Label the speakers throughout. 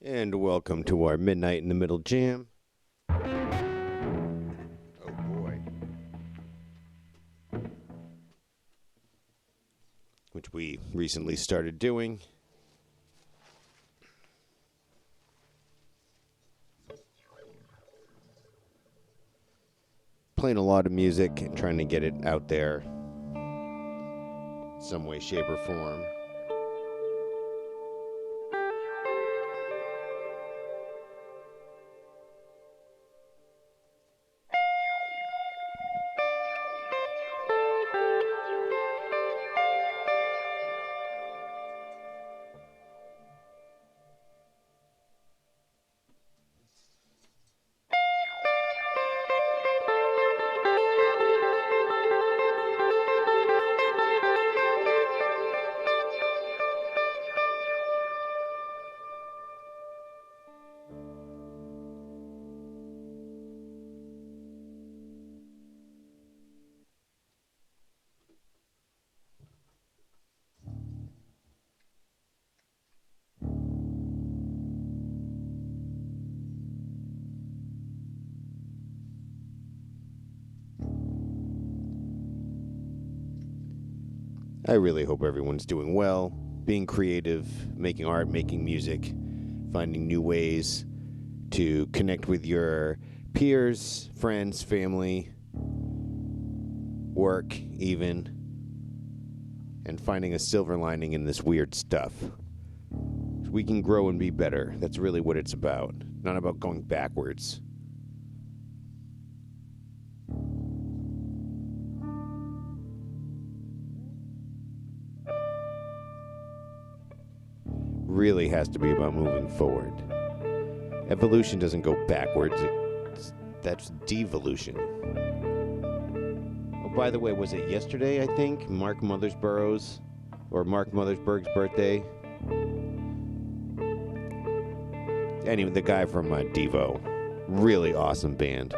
Speaker 1: And welcome to our Midnight in the Middle Jam. Oh boy. Which we recently started doing. Playing a lot of music and trying to get it out there some way, shape, or form. I really hope everyone's doing well, being creative, making art, making music, finding new ways to connect with your peers, friends, family, work even, and finding a silver lining in this weird stuff. We can grow and be better. That's really what it's about. Not about going backwards. Really has to be about moving forward. Evolution doesn't go backwards. That's devolution. Oh, by the way, was it yesterday, I think? Mark Mothersbarough's birthday? Anyway, the guy from Devo. Really awesome band.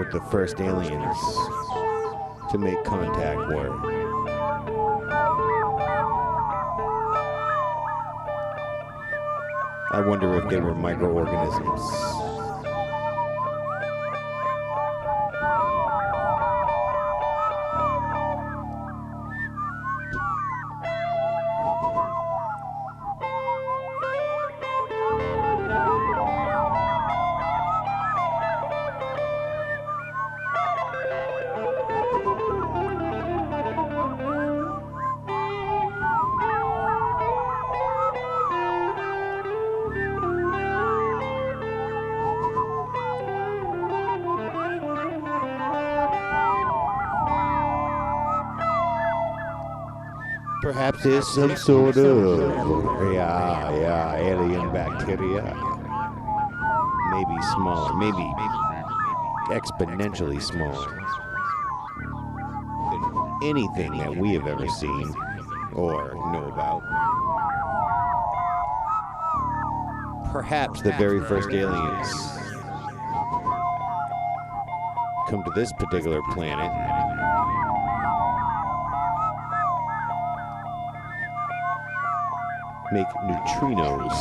Speaker 1: of the first aliens to make contact were. I wonder if they were microorganisms. Perhaps there's some sort of alien bacteria. Maybe smaller, maybe exponentially smaller than anything that we have ever seen or know about. Perhaps the very first aliens come to this particular planet make neutrinos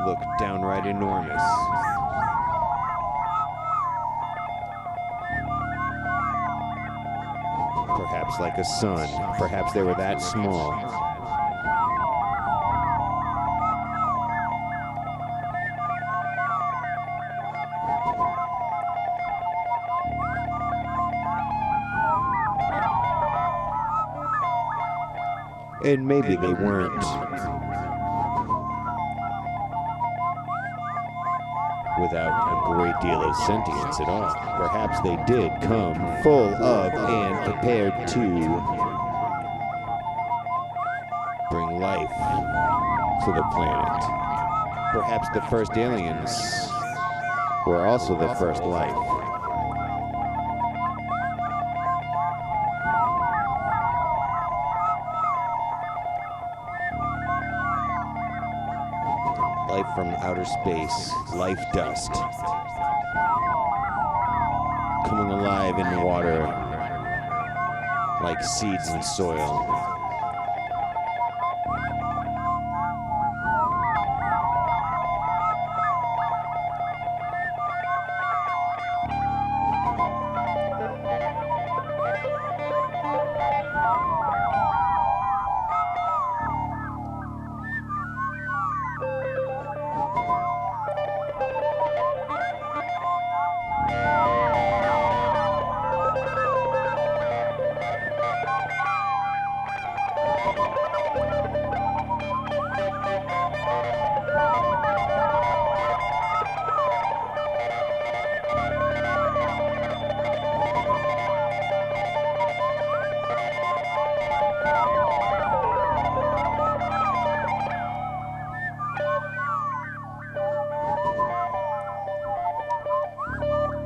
Speaker 1: look downright enormous. Perhaps like a sun. Perhaps they were that small. And maybe they weren't. Without a great deal of sentience at all. Perhaps they did come full of and prepared to bring life to the planet. Perhaps the first aliens were also the first life. Life from outer space, life dust, coming alive in the water like seeds in soil.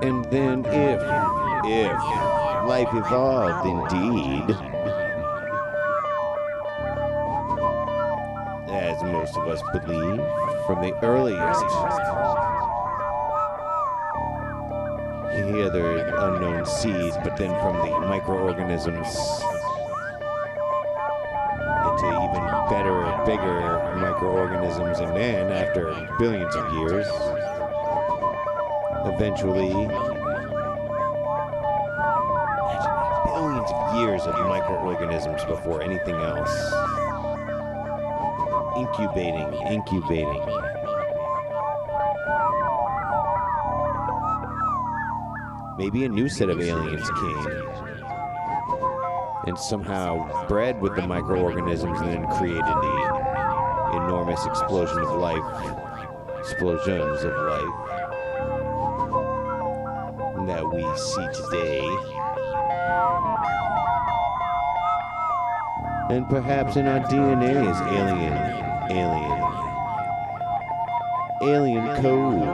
Speaker 1: And then if life evolved indeed, as most of us believe, from the earliest, other unknown seeds, but then from the microorganisms into even better, bigger microorganisms, and then after billions of years, eventually, billions of years of microorganisms before anything else. Incubating. Maybe a new set of aliens came and somehow bred with the microorganisms and then created the enormous explosions of life that we see today. And perhaps in our DNA is alien code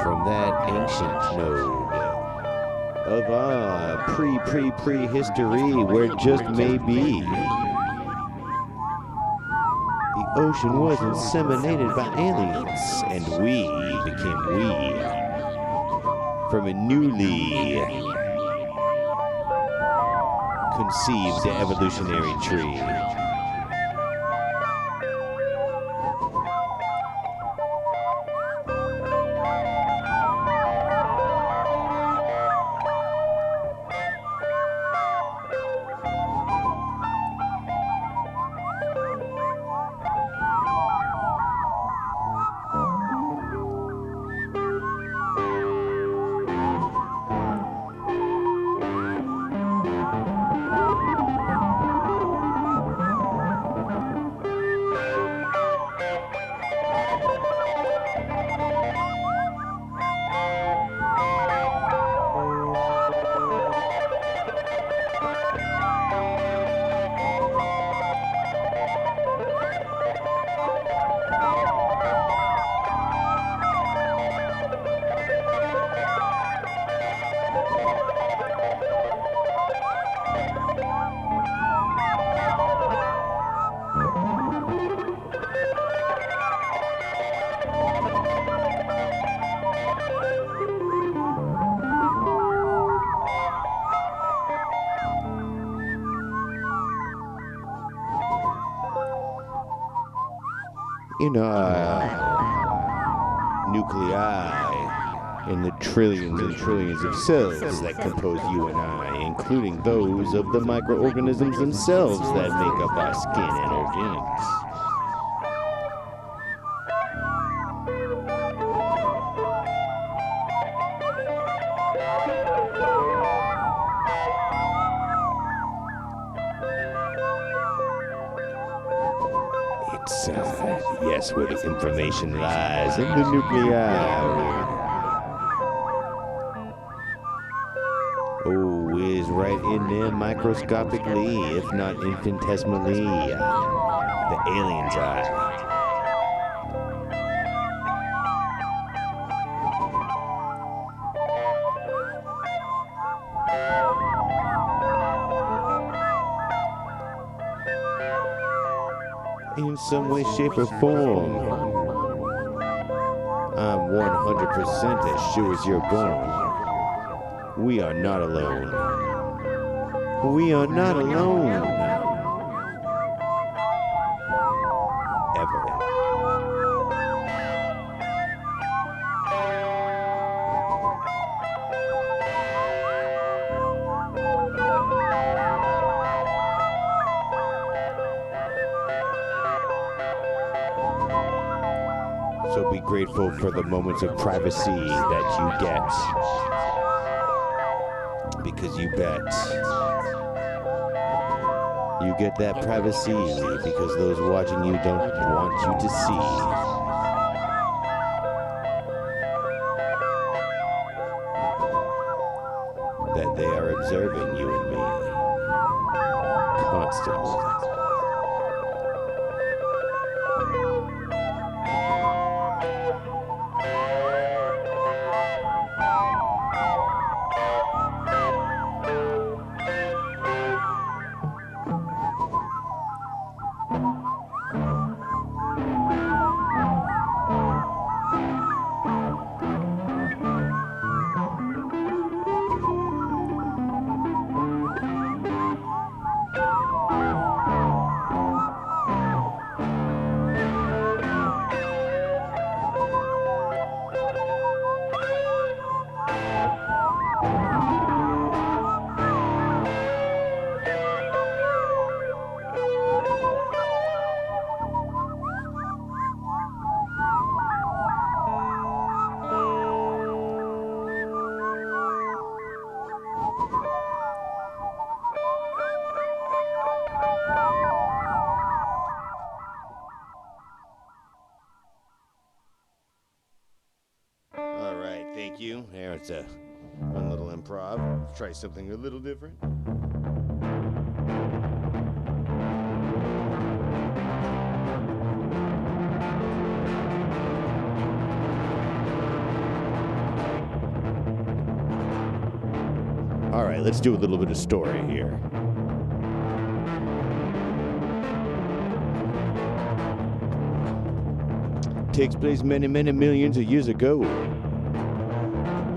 Speaker 1: from that ancient node of our pre-history where just maybe the ocean was inseminated by aliens and we became we. from a newly conceived evolutionary tree. In our nuclei, in the trillions and trillions of cells that compose you and I, including those of the microorganisms themselves that make up our skin and organs. Yes, where the information lies in the nuclei. Oh, is right in there microscopically, if not infinitesimally, the alien's eye. In some way, shape, or form, I'm 100% as sure as you're born. We are not alone. We are not alone. Ever. So be grateful for the moments of privacy that you get. Because you bet you get that privacy because those watching you don't want you to see. That they are observing you and me constantly. Thank you. There, it's a fun little improv. Let's try something a little different. All right, let's do a little bit of story here. Takes place many, many millions of years ago.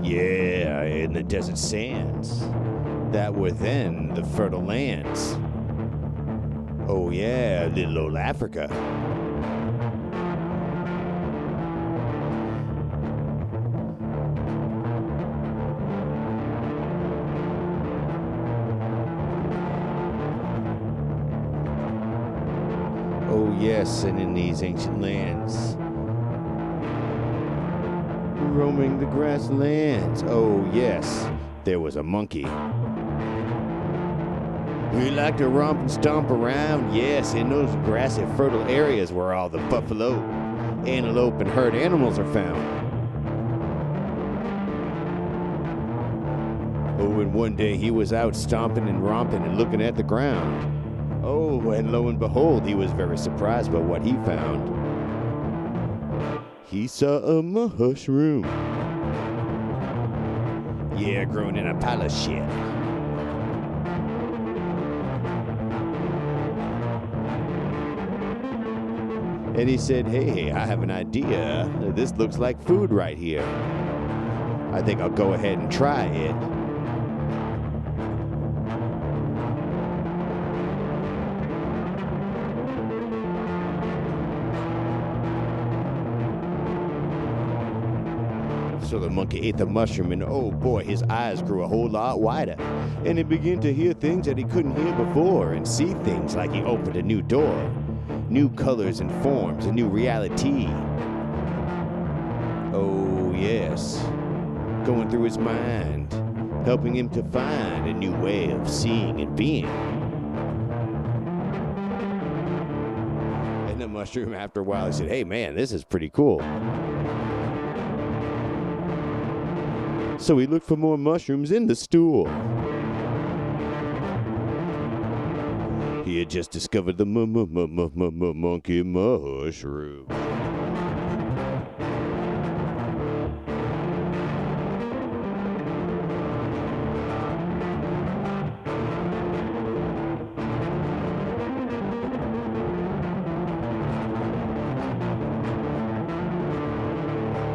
Speaker 1: Yeah, in the desert sands that were then the fertile lands. Oh yeah, little old Africa. Oh yes, and in these ancient lands, roaming the grasslands. Oh yes, there was a monkey. We like to romp and stomp around, yes, in those grassy, fertile areas where all the buffalo, antelope, and herd animals are found. Oh, and one day he was out stomping and romping and looking at the ground. Oh, and lo and behold, he was very surprised by what he found. He saw a mushroom. Yeah, growing in a pile of shit. And he said, hey, I have an idea. This looks like food right here. I think I'll go ahead and try it. So the monkey ate the mushroom, and oh boy, his eyes grew a whole lot wider. And he began to hear things that he couldn't hear before, and see things like he opened a new door. New colors and forms, a new reality. Oh yes, going through his mind, helping him to find a new way of seeing and being. And the mushroom, after a while, he said, hey man, this is pretty cool. So he looked for more mushrooms in the stool. He had just discovered the monkey mushroom.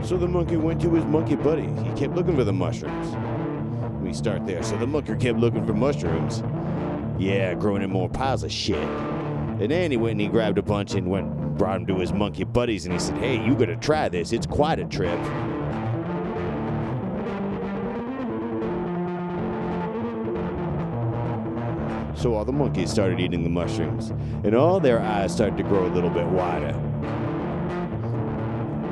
Speaker 1: So the monkey went to his monkey buddy. He kept looking for the mushrooms. We start there. So the monkey kept looking for mushrooms. Yeah, growing in more piles of shit. And then he went and he grabbed a bunch and brought them to his monkey buddies, and he said, hey, you gotta try this. It's quite a trip. So all the monkeys started eating the mushrooms, and all their eyes started to grow a little bit wider.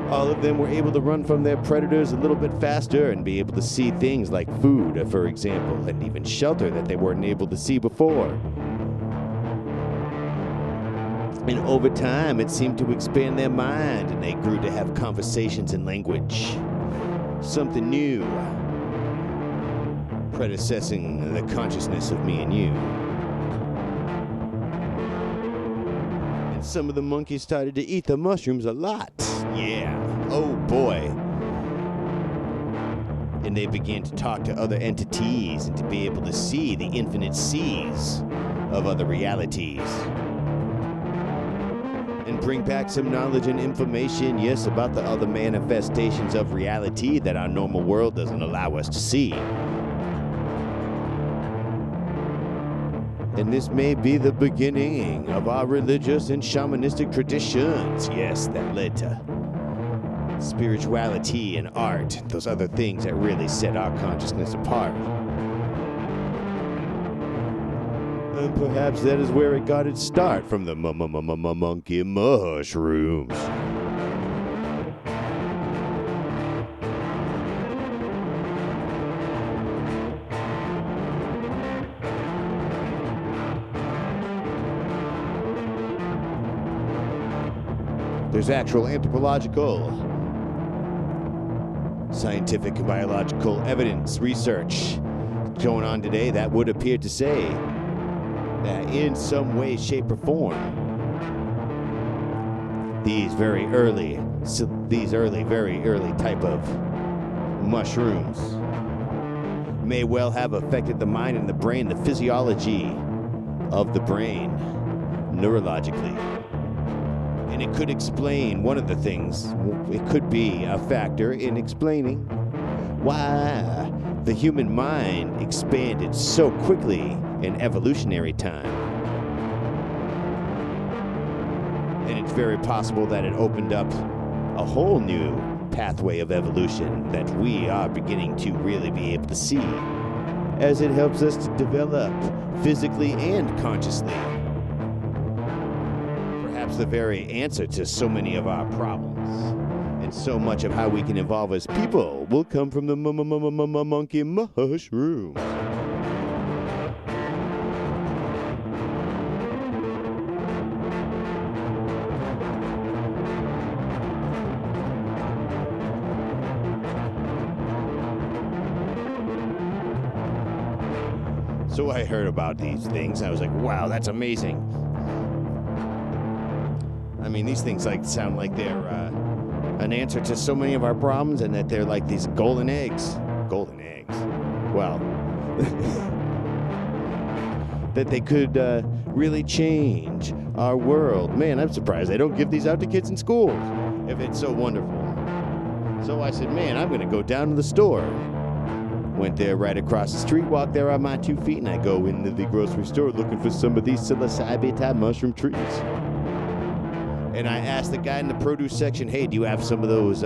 Speaker 1: All of them were able to run from their predators a little bit faster and be able to see things like food, for example, and even shelter that they weren't able to see before. And over time, it seemed to expand their mind, and they grew to have conversations in language. Something new, predecessing the consciousness of me and you. And some of the monkeys started to eat the mushrooms a lot. Yeah, oh boy. And they began to talk to other entities and to be able to see the infinite seas of other realities. And bring back some knowledge and information, yes, about the other manifestations of reality that our normal world doesn't allow us to see. And this may be the beginning of our religious and shamanistic traditions, yes, that led to spirituality and art, those other things that really set our consciousness apart. And perhaps that is where it got its start, from the monkey mushrooms. There's actual anthropological, scientific and biological evidence, research going on today that would appear to say that in some way, shape, or form, these very early type of mushrooms may well have affected the mind and the brain, the physiology of the brain, neurologically. And it could explain one of the things, it could be a factor in explaining why the human mind expanded so quickly in evolutionary time. And it's very possible that it opened up a whole new pathway of evolution that we are beginning to really be able to see as it helps us to develop physically and consciously. Perhaps the very answer to so many of our problems and so much of how we can evolve as people will come from the monkey mushroom. So I heard about these things. I was like, wow, that's amazing. I mean, these things sound like they're an answer to so many of our problems, and that they're like these golden eggs. Golden eggs. Well, that they could really change our world. Man, I'm surprised they don't give these out to kids in schools if it's so wonderful. So I said, man, I'm going to go down to the store. Went there right across the street, walked there on my 2 feet, and I go into the grocery store looking for some of these psilocybe type mushroom trees. And I asked the guy in the produce section, hey, do you have some of those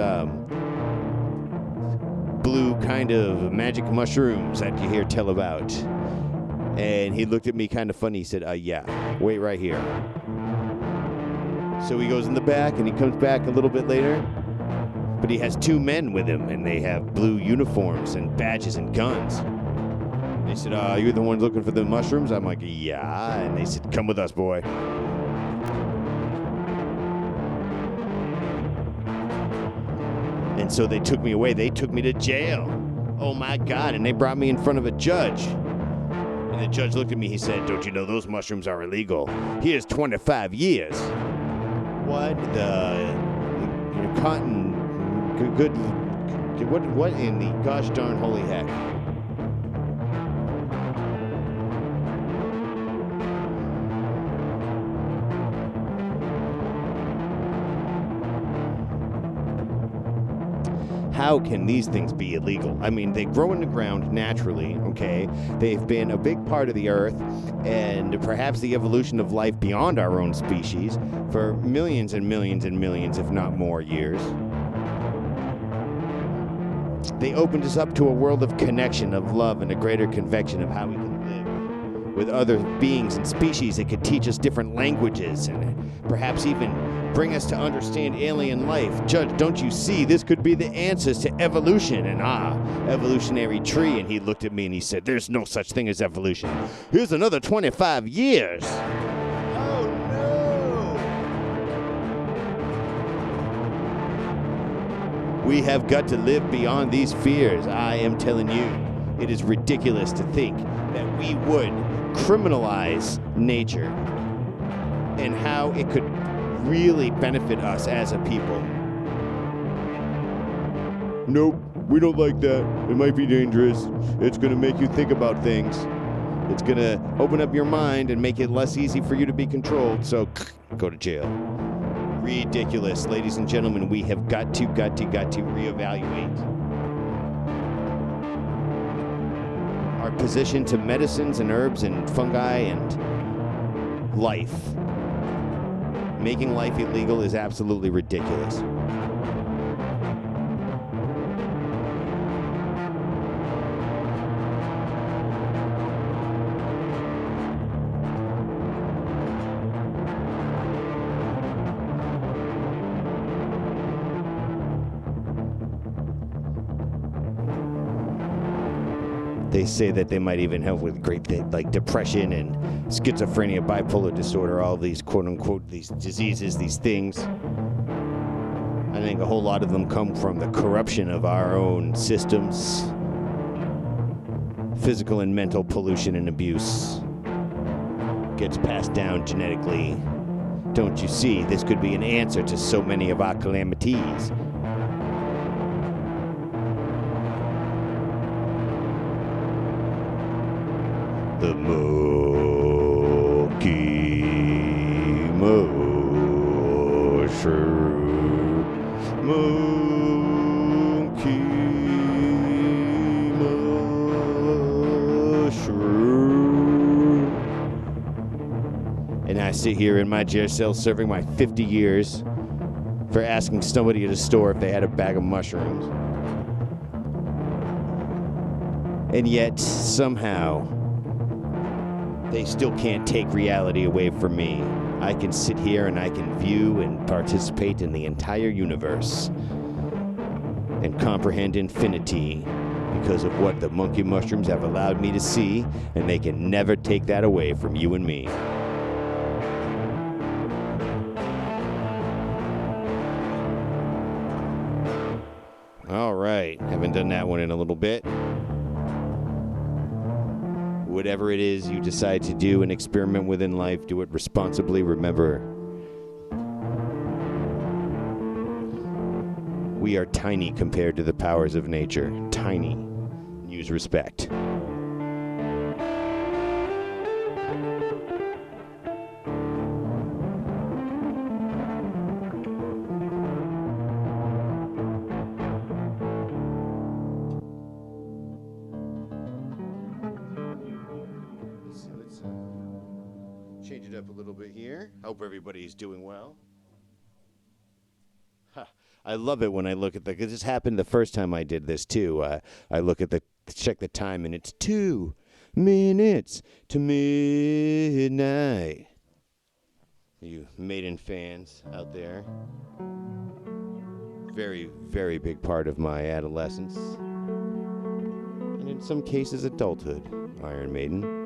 Speaker 1: blue kind of magic mushrooms that you hear tell about? And he looked at me kind of funny. He said, yeah, wait right here. So he goes in the back, and he comes back a little bit later. But he has 2 men with him, and they have blue uniforms and badges and guns. They said, you're the one looking for the mushrooms? I'm like, yeah. And they said, come with us, boy. And so they took me away. They took me to jail. Oh, my God. And they brought me in front of a judge. And the judge looked at me. He said, don't you know those mushrooms are illegal? Here's 25 years. What the cotton... Good. What in the gosh darn holy heck? How can these things be illegal? I mean, they grow in the ground naturally, okay? They've been a big part of the earth and perhaps the evolution of life beyond our own species for millions and millions and millions, if not more, years. They opened us up to a world of connection, of love, and a greater convection of how we can live with other beings and species. It could teach us different languages and perhaps even bring us to understand alien life. Judge, don't you see? This could be the answers to evolution. And evolutionary tree. And he looked at me and he said, there's no such thing as evolution. Here's another 25 years. We have got to live beyond these fears. I am telling you, it is ridiculous to think that we would criminalize nature and how it could really benefit us as a people. Nope, we don't like that. It might be dangerous. It's going to make you think about things. It's going to open up your mind and make it less easy for you to be controlled. So go to jail. Ridiculous. Ladies and gentlemen, we have got to reevaluate our position to medicines and herbs and fungi and life. Making life illegal is absolutely ridiculous. They say that they might even help with great things like depression and schizophrenia, bipolar disorder, all these quote-unquote these diseases, these things. I think a whole lot of them come from the corruption of our own systems, physical and mental pollution and abuse gets passed down genetically. Don't you see? This could be an answer to so many of our calamities. The monkey mushroom, monkey And I sit here in my jail cell serving my 50 years for asking somebody at a store if they had a bag of mushrooms. And yet, somehow, they still can't take reality away from me. I can sit here and I can view and participate in the entire universe and comprehend infinity because of what the monkey mushrooms have allowed me to see, and they can never take that away from you and me. All right, haven't done that one in a little bit. Whatever it is you decide to do and experiment with in life, do it responsibly. Remember, we are tiny compared to the powers of nature. Tiny. Use respect. Let's change it up a little bit here. Hope everybody's doing well. I love it when I look at because this happened the first time I did this too. I look at check the time, and it's 2 minutes to midnight. You Maiden fans out there. Very, very big part of my adolescence. And in some cases, adulthood. Iron Maiden.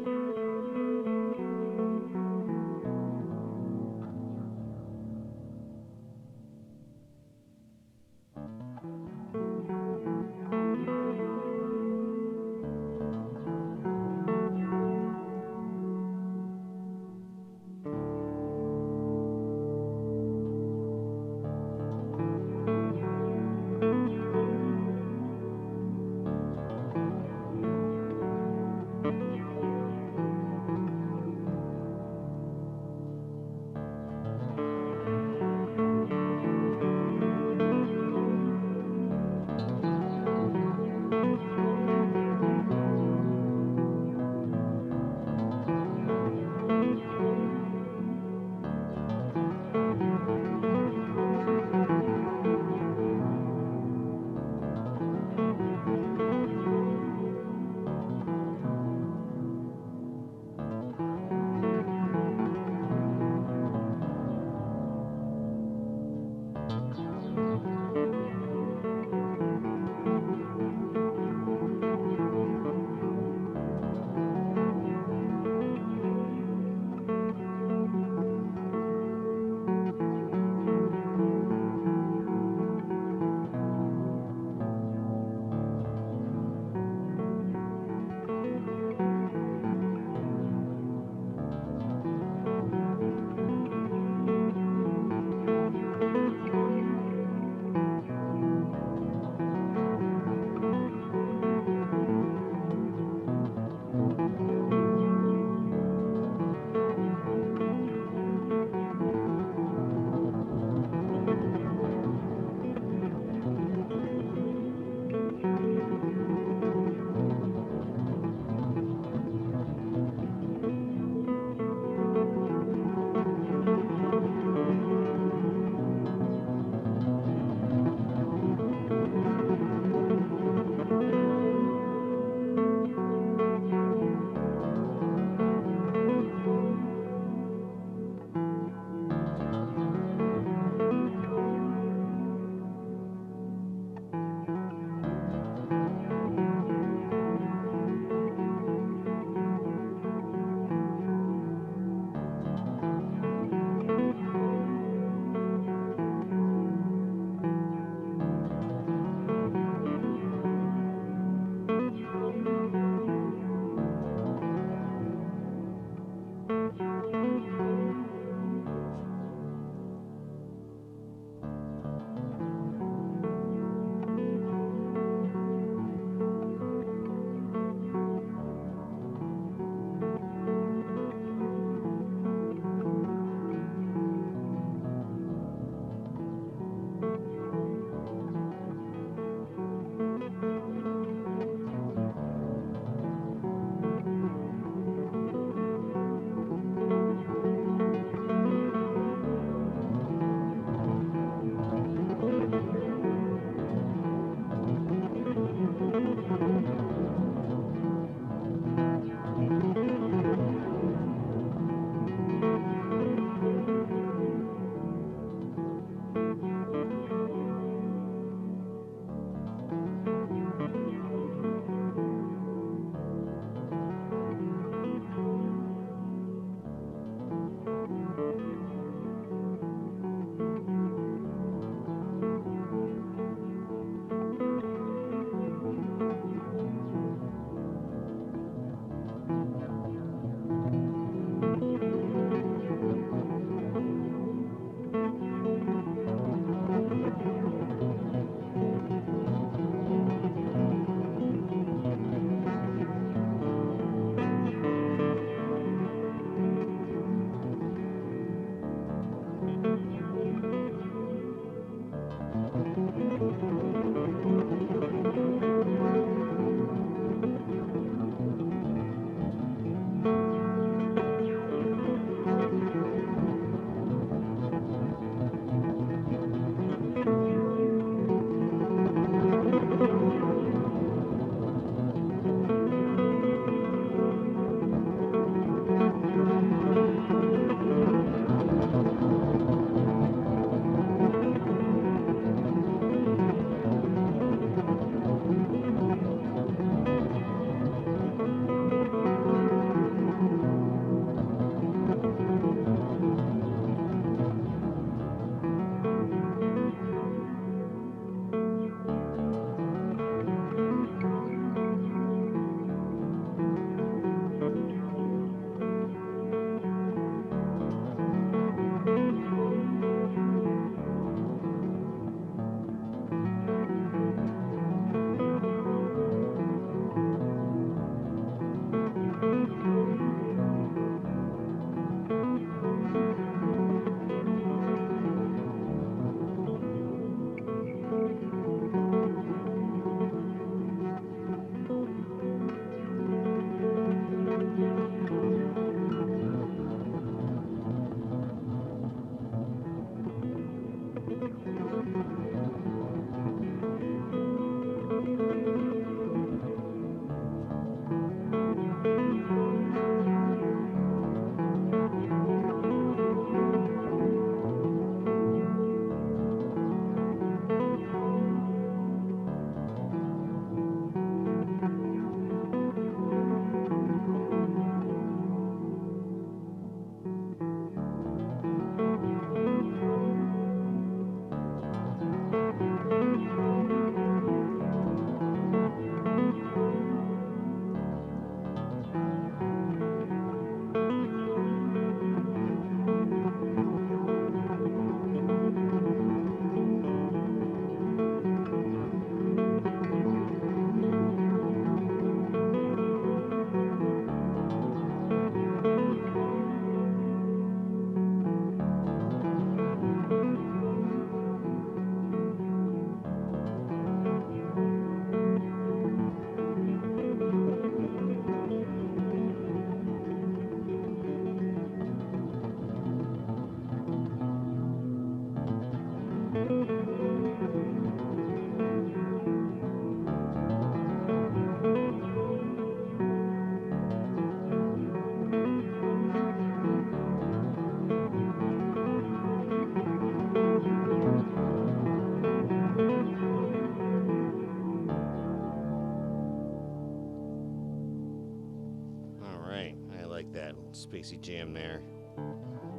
Speaker 1: right, I like that little spacey jam there.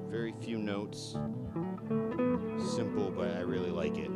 Speaker 1: Very few notes. Simple, but I really like it.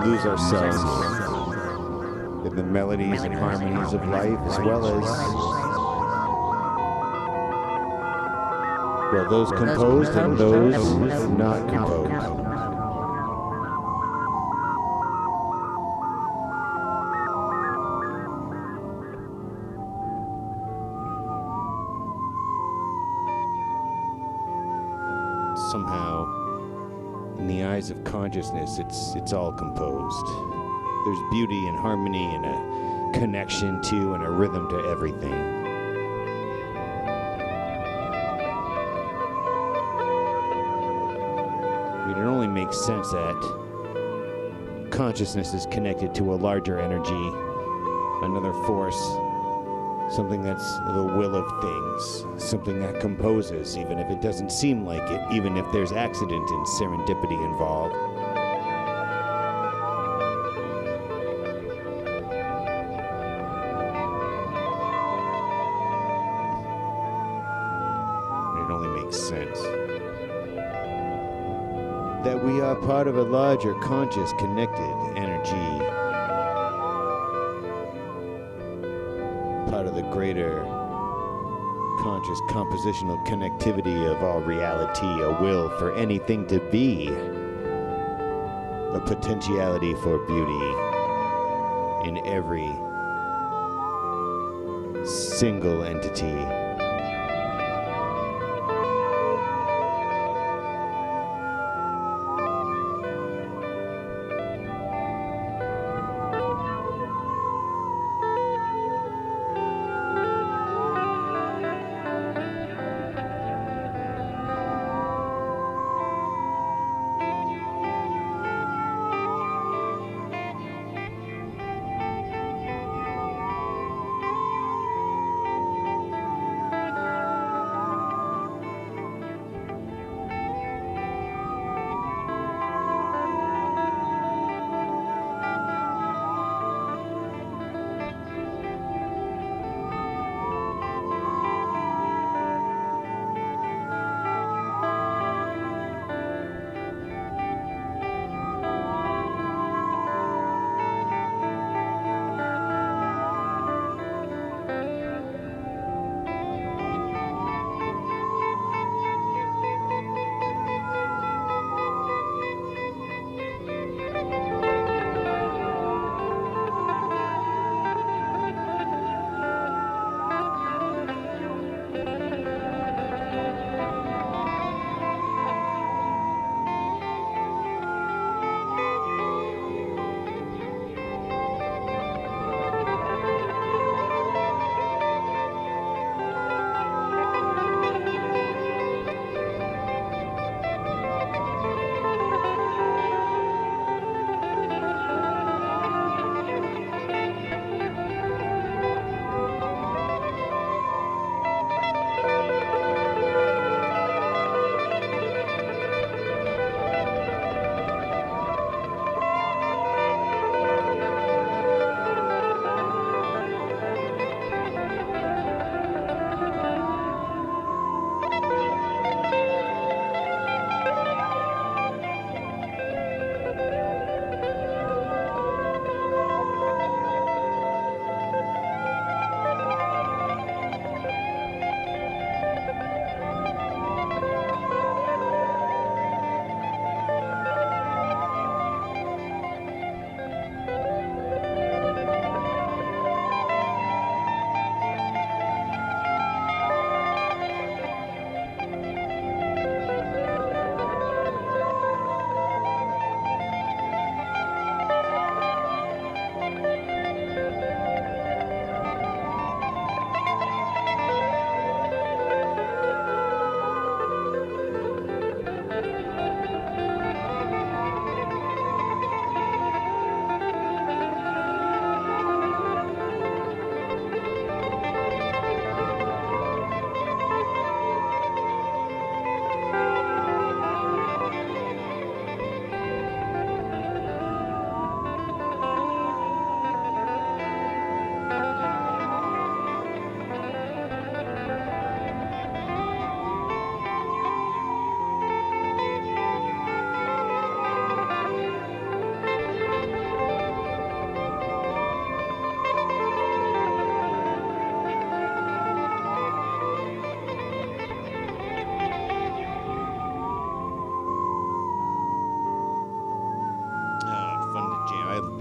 Speaker 1: lose ourselves in the melodies and harmonies of life, as well as, well, those composed and those not composed. Somehow, in the eyes of consciousness, it's all composed. There's beauty and harmony and a connection to and a rhythm to everything. I mean, it only makes sense that consciousness is connected to a larger energy, another force, something that's the will of things, something that composes, even if it doesn't seem like it, even if there's accident and serendipity involved. It only makes sense that we are part of a larger, conscious, connected energy, part of the greater conscious compositional connectivity of all reality, a will for anything to be, a potentiality for beauty in every single entity.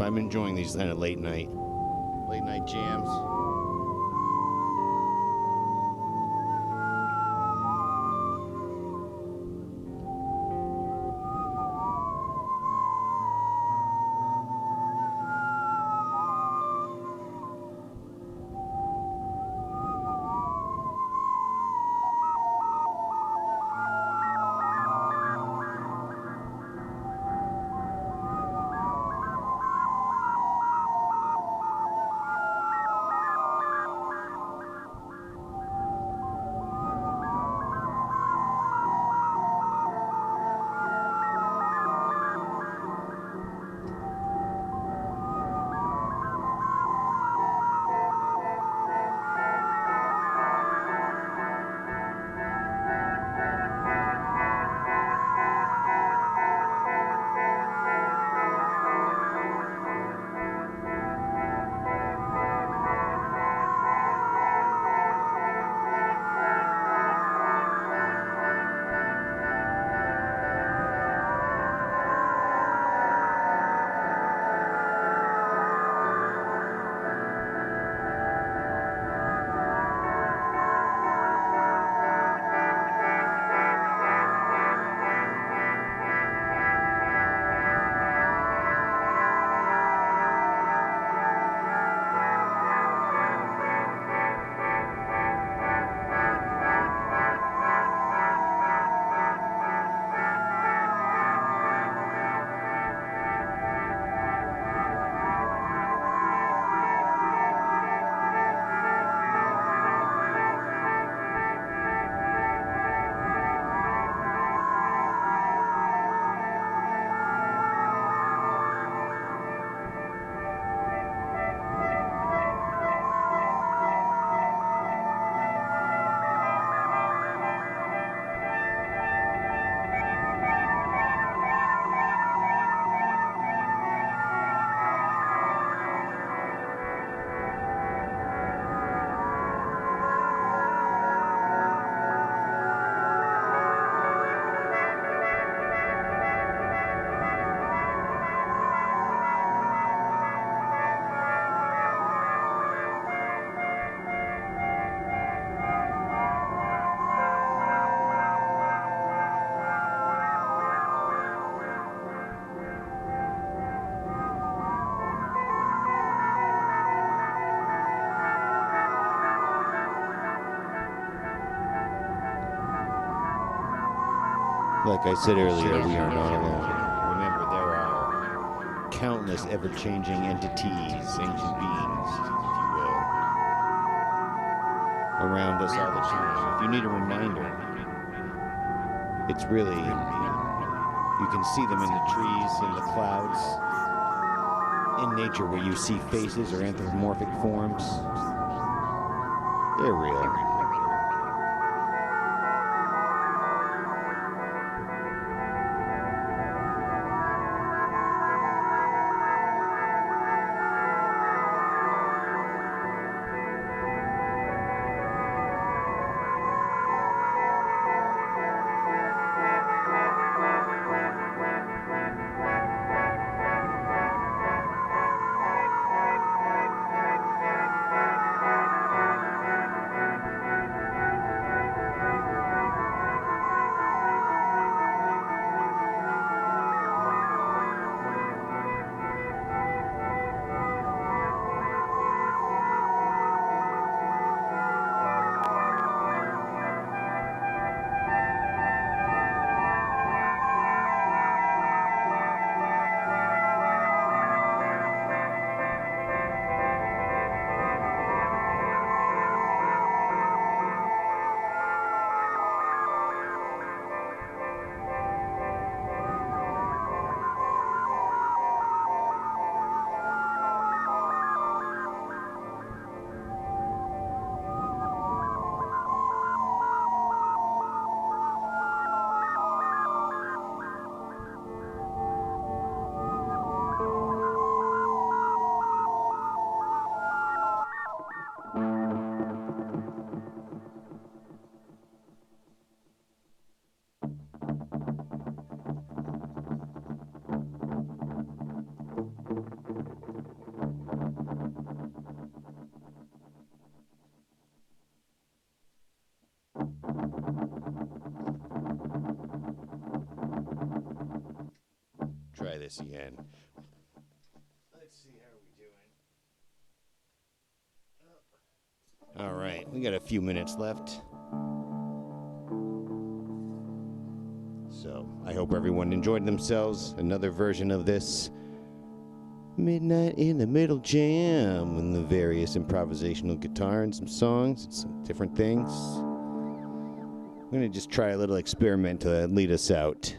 Speaker 1: I'm enjoying these kind of late night jams. Like I said earlier, we are not alone. Remember, there are countless ever-changing entities, ancient beings, if you will, around us all the time. If you need a reminder, it's really, you can see them in the trees, in the clouds, in nature where you see faces or anthropomorphic forms. They're real. this again. Let's see, how are we doing? All right, we got a few minutes left. So I hope everyone enjoyed themselves. Another version of this Midnight in the Middle jam and the various improvisational guitar and some songs and some different things. I'm going to just try a little experiment to lead us out.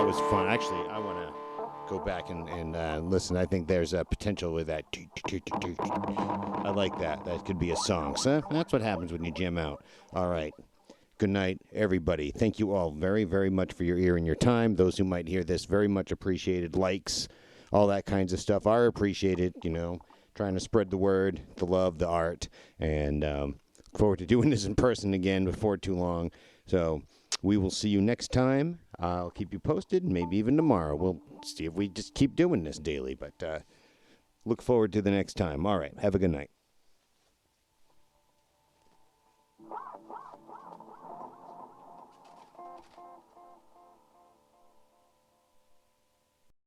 Speaker 1: Was fun. Actually, I want to go back and listen. I think there's a potential with that. I like that. That could be a song. So that's what happens when you jam out. All right. Good night, everybody. Thank you all very, very much for your ear and your time. Those who might hear this, very much appreciated. Likes, all that kinds of stuff are appreciated, trying to spread the word, the love, the art, and look forward to doing this in person again before too long. So we will see you next time. I'll keep you posted, maybe even tomorrow. We'll see if we just keep doing this daily, but look forward to the next time. All right, have a good night.